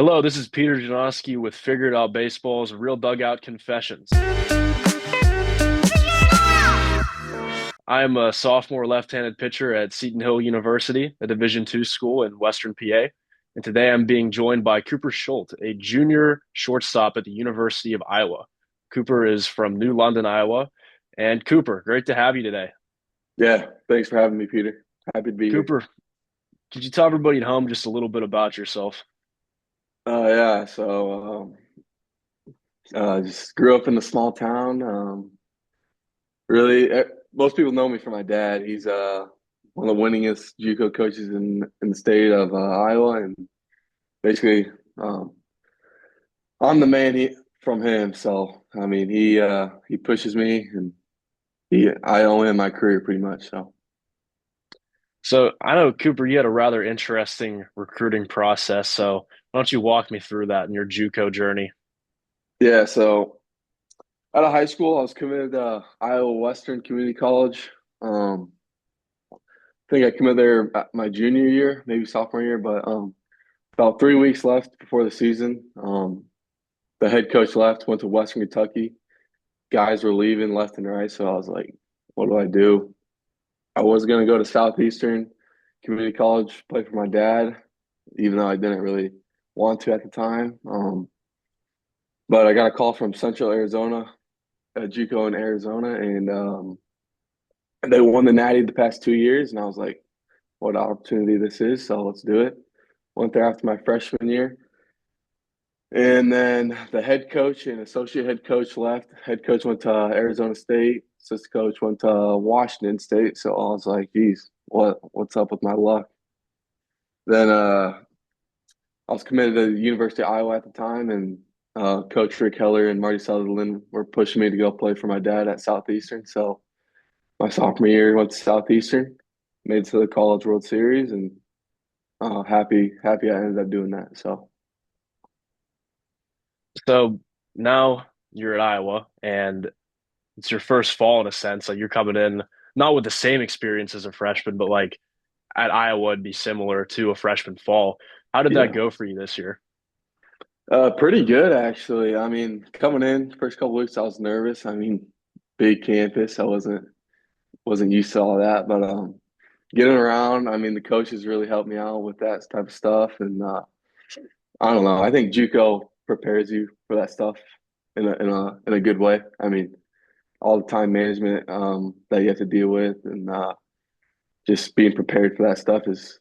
Hello, this is Peter Janoski with Figured Out Baseball's Real Dugout Confessions. I am a sophomore left-handed pitcher at Seton Hill University, a Division II school in Western PA. And today I'm being joined by Kooper Schulte, a junior shortstop at the University of Iowa. Cooper is from New London, Iowa. And Cooper, great to have you today. Yeah, thanks for having me, Peter. Happy to be here. Cooper, could you tell everybody at home just a little bit about yourself? Yeah, so just grew up in a small town. Really, most people know me from my dad. He's one of the winningest JUCO coaches in the state of Iowa, and basically, um, I'm the man from him. So I mean, he pushes me, and I owe him my career pretty much. So So I know, Cooper, you had a rather interesting recruiting process. So why don't you walk me through that in your JUCO journey? yeah, so out of high school, I was committed to Iowa Western Community College. Um, think I committed there my junior year, maybe sophomore year, but about 3 weeks left before the season. The head coach left, went to Western Kentucky. Guys were leaving left and right, so I was like, "What do I do?" I was gonna go to Southeastern Community College, play for my dad, even though I didn't really want to at the time. But I got a call from Central Arizona, JUCO in Arizona, and they won the Natty the past 2 years, and I was like, what opportunity this is, so let's do it. Went there after my freshman year. And then the head coach and associate head coach left. Head coach went to Arizona State. Assistant coach went to Washington State. So I was like, geez, what's up with my luck? Then I was committed to the University of Iowa at the time, and Coach Rick Heller and Marty Sutherland were pushing me to go play for my dad at Southeastern. So my sophomore year went to Southeastern, made it to the College World Series, and happy I ended up doing that. So So now you're at Iowa and it's your first fall in a sense. Like you're coming in not with the same experience as a freshman, but like at Iowa it'd be similar to a freshman fall. How did that yeah, go for you this year? pretty good actually. I mean, coming in first couple weeks, I was nervous. I mean, big campus, I wasn't used to all that, but getting around. I mean, the coaches really helped me out with that type of stuff, and I don't know. I think JUCO prepares you for that stuff in a good way. I mean, all the time management that you have to deal with, and just being prepared for that stuff is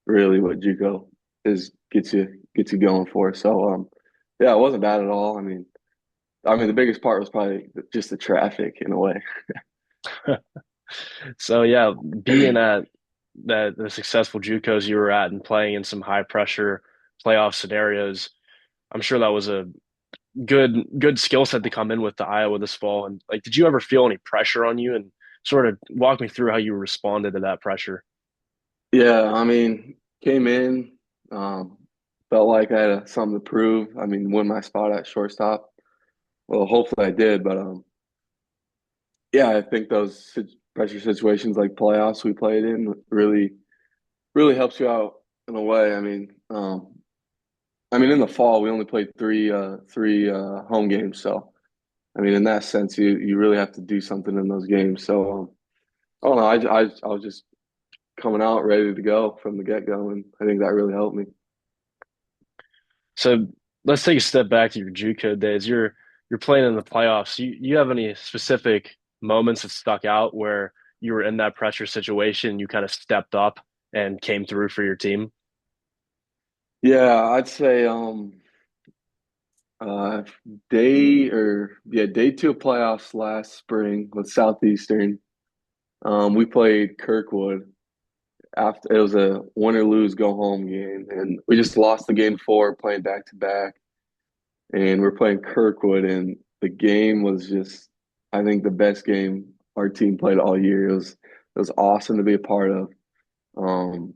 really what JUCO is gets you going for. So yeah, it wasn't bad at all. I mean the biggest part was probably just the traffic in a way. So yeah, being at the successful JUCOs you were at and playing in some high pressure playoff scenarios, I'm sure that was a good skill set to come in with to Iowa this fall. And like, did you ever feel any pressure on you? And sort of walk me through how you responded to that pressure. Yeah, I mean, came in, um, felt like I had something to prove. I mean, win my spot at shortstop. Well, hopefully I did, but yeah, I think those pressure situations like playoffs we played in really helps you out in a way. I mean in the fall we only played three home games, so I mean in that sense you really have to do something in those games. So I don't know, I was just coming out ready to go from the get go, and I think that really helped me. So let's take a step back to your JUCO days. You're playing in the playoffs. You have any specific moments that stuck out where you were in that pressure situation, you kind of stepped up and came through for your team? Yeah, I'd say uh day two of playoffs last spring with Southeastern. We played Kirkwood after it was a win or lose go home game, and we just lost the game four playing back to back, and we're playing Kirkwood, and the game was just I think the best game our team played all year. It was awesome to be a part of. Um,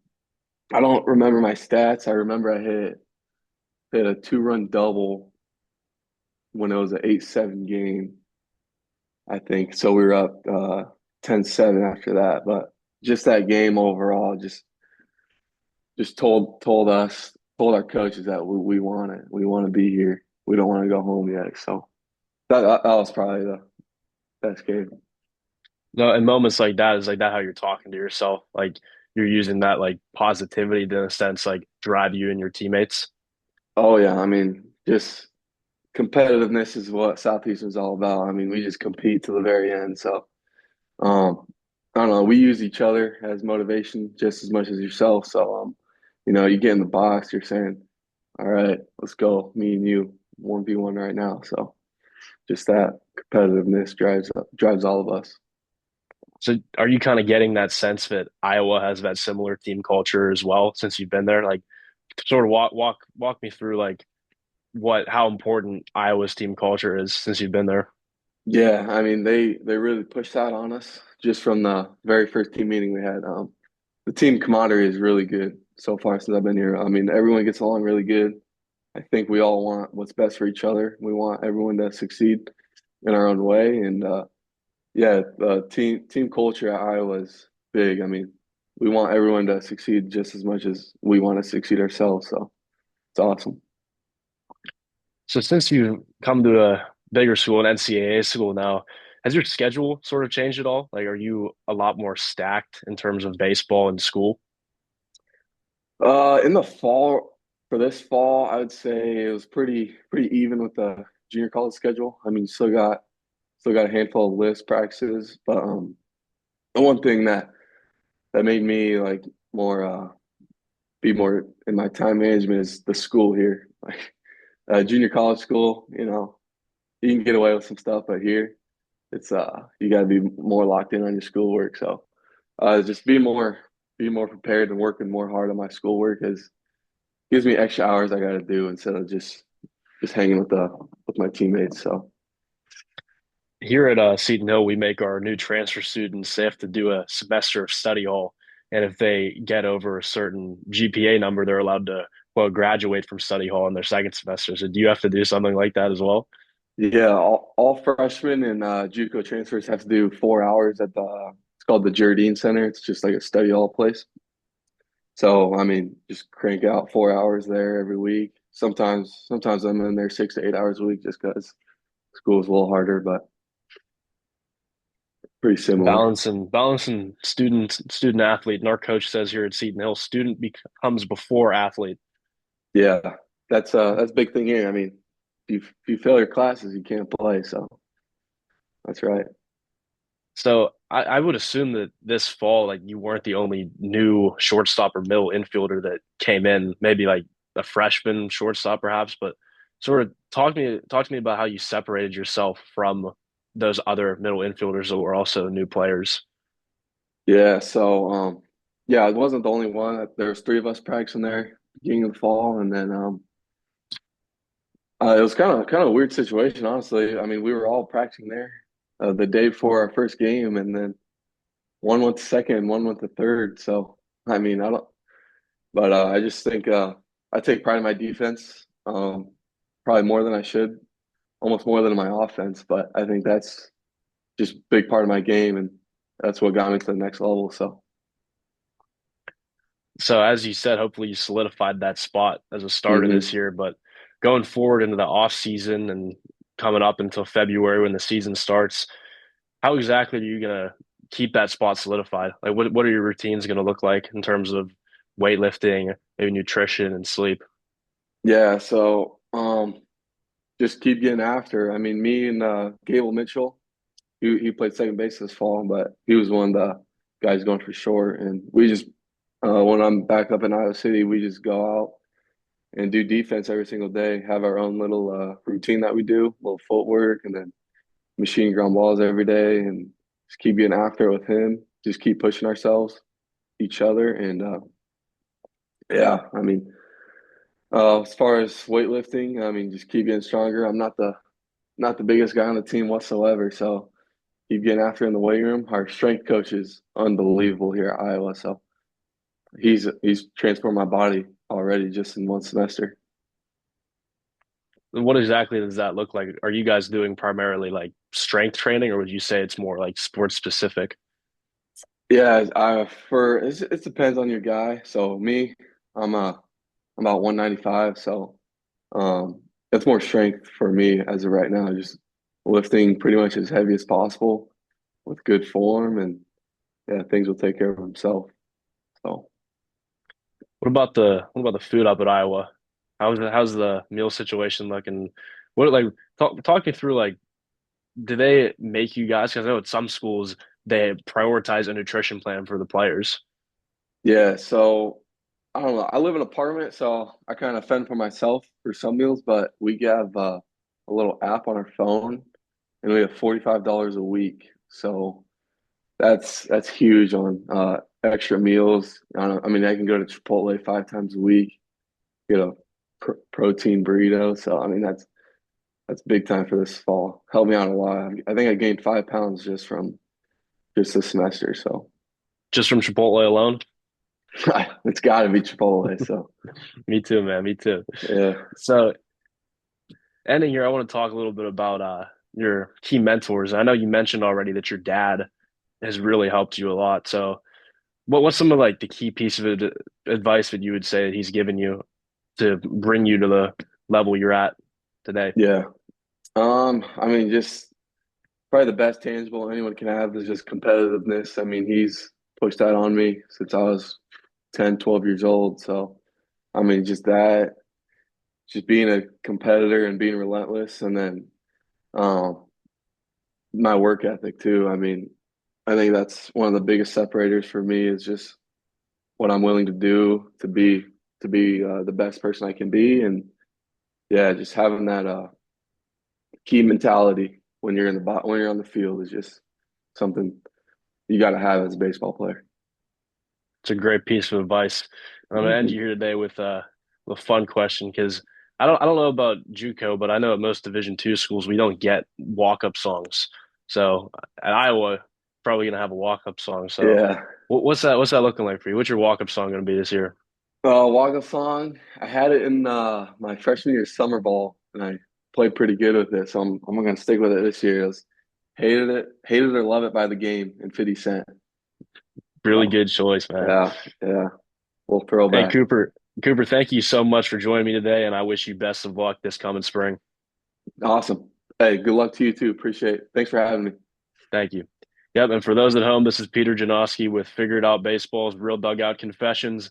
I don't remember my stats. I remember I hit a two-run double when it was an 8-7 game, I think. So we were up 10-7 after that, but just that game overall just told us told our coaches that we want it. We want to be here. We don't want to go home yet. So that was probably the best game. No, in moments like that, is like that how you're talking to yourself? Like you're using that like positivity to, in a sense, like drive you and your teammates. Oh yeah, I mean, just competitiveness is what Southeast is all about. I mean, we just compete to the very end. So um, I don't know. We use each other as motivation just as much as yourself. So you get in the box, you're saying, "All right, let's go, me and you, 1v1 right now." So just that competitiveness drives all of us. So are you kind of getting that sense that Iowa has that similar team culture as well since you've been there? Like sort of walk me through like what how important Iowa's team culture is since you've been there. Yeah, I mean they really pushed that on us just from the very first team meeting we had. The team camaraderie is really good so far since I've been here. I mean, everyone gets along really good. I think we all want what's best for each other. We want everyone to succeed in our own way, and yeah, the team culture at Iowa is big. I mean, we want everyone to succeed just as much as we want to succeed ourselves. So it's awesome. So since you've come to a bigger school, an NCAA school now, has your schedule sort of changed at all? Like, are you a lot more stacked in terms of baseball and school? In the fall, for this fall, I would say it was pretty even with the junior college schedule. I mean, still got a handful of list practices, but the one thing that made me like more be more in my time management is the school here. Like junior college school, you can get away with some stuff, but here it's you got to be more locked in on your schoolwork. So just be more prepared and working more hard on my schoolwork is gives me extra hours I got to do instead of just hanging with my teammates. So Here at Seton Hill, we make our new transfer students, they have to do a semester of study hall. And if they get over a certain GPA number, they're allowed to, well, graduate from study hall in their second semester. So do you have to do something like that as well? yeah, all freshmen and JUCO transfers have to do 4 hours at the it's called the Jardine Center. It's just like a study hall place. So I mean, just crank out 4 hours there every week. Sometimes I'm in there 6 to 8 hours a week just because school's a little harder, but pretty similar. Balancing student athlete. And our coach says here at Seton Hill, student becomes before athlete. Yeah, that's a big thing here. I mean, if you fail your classes, you can't play. So that's right. So I would assume that this fall, like you weren't the only new shortstop or middle infielder that came in, maybe like a freshman shortstop perhaps, but sort of talk to me about how you separated yourself from those other middle infielders that were also new players. Yeah. So yeah, I wasn't the only one. There was three of us practicing there beginning of the fall, and then it was kind of a weird situation, honestly. I mean, we were all practicing there the day before our first game, and then one went to second, one went to third. So I mean, I don't, but I just think I take pride in my defense, probably more than I should, almost more than in my offense. But I think that's just a big part of my game, and that's what got me to the next level. So So as you said, hopefully you solidified that spot as a starter this hmm year, but going forward into the off season and coming up until February when the season starts, how exactly are you gonna keep that spot solidified? Like what are your routines gonna look like in terms of weightlifting, maybe nutrition and sleep? yeah, so just keep getting after. I mean, me and Gable Mitchell, he played second base this fall, but he was one of the guys going for short, and we just when I'm back up in Iowa City, we just go out and do defense every single day. Have our own little routine that we do, little footwork, and then machine ground balls every day, and just keep getting after it with him. Just keep pushing ourselves, each other, and yeah, I mean, as far as weightlifting, I mean, just keep getting stronger. I'm not the biggest guy on the team whatsoever, so keep getting after in the weight room. Our strength coach is unbelievable here at Iowa, so he's transformed my body already just in one semester. What exactly does that look like? Are you guys doing primarily like strength training, or would you say it's more like sports specific? Yeah, it depends on your guy. So me, I'm about 195. So that's more strength for me as of right now, just lifting pretty much as heavy as possible with good form, and yeah, things will take care of themselves. So What about the food up at Iowa? How's the meal situation looking? What like talk me through like do they make you guys? Because I know at some schools they prioritize a nutrition plan for the players. yeah, so I don't know. I live in an apartment, so I kind of fend for myself for some meals, but we have a little app on our phone, and we have $45 a week. So that's huge on extra meals. I mean, I can go to Chipotle 5 times a week, get a protein burrito. So I mean, that's big time for this fall. Helped me out a lot. I think I gained 5 pounds just from just this semester. So Just from Chipotle alone? it's got to be Chipotle. So Me too, man. Me too. yeah, So ending here, I want to talk a little bit about your key mentors. I know you mentioned already that your dad has really helped you a lot. So what's some of like the key piece of advice that you would say that he's given you to bring you to the level you're at today? yeah. I mean, just probably the best tangible anyone can have is just competitiveness. I mean, he's pushed that on me since I was 10, 12 years old. So, I mean, just being a competitor and being relentless. And then um, my work ethic too. I mean, I think that's one of the biggest separators for me is just what I'm willing to do to be the best person I can be. And yeah, just having that key mentality when you're when you're on the field is just something you got to have as a baseball player. It's a great piece of advice. And I'm gonna end you here today with a fun question because I don't know about JUCO, but I know at most Division II schools we don't get walk up songs. So at Iowa, probably gonna have a walk up song. So Yeah. what's that looking like for you? What's your walk up song gonna be this year? Walk-up song. I had it in my freshman year summer ball, and I played pretty good with it. So I'm gonna stick with it this year. It was Hated or Love It by the Game and 50 Cent. Really So good choice, man. yeah, yeah, we'll Hey throwback. Cooper, thank you so much for joining me today, and I wish you best of luck this coming spring. Awesome. Hey, good luck to you too. Appreciate it. Thanks for having me. Thank you. Yep, and for those at home, this is Peter Janoski with Figure It Out Baseball's Real Dugout Confessions.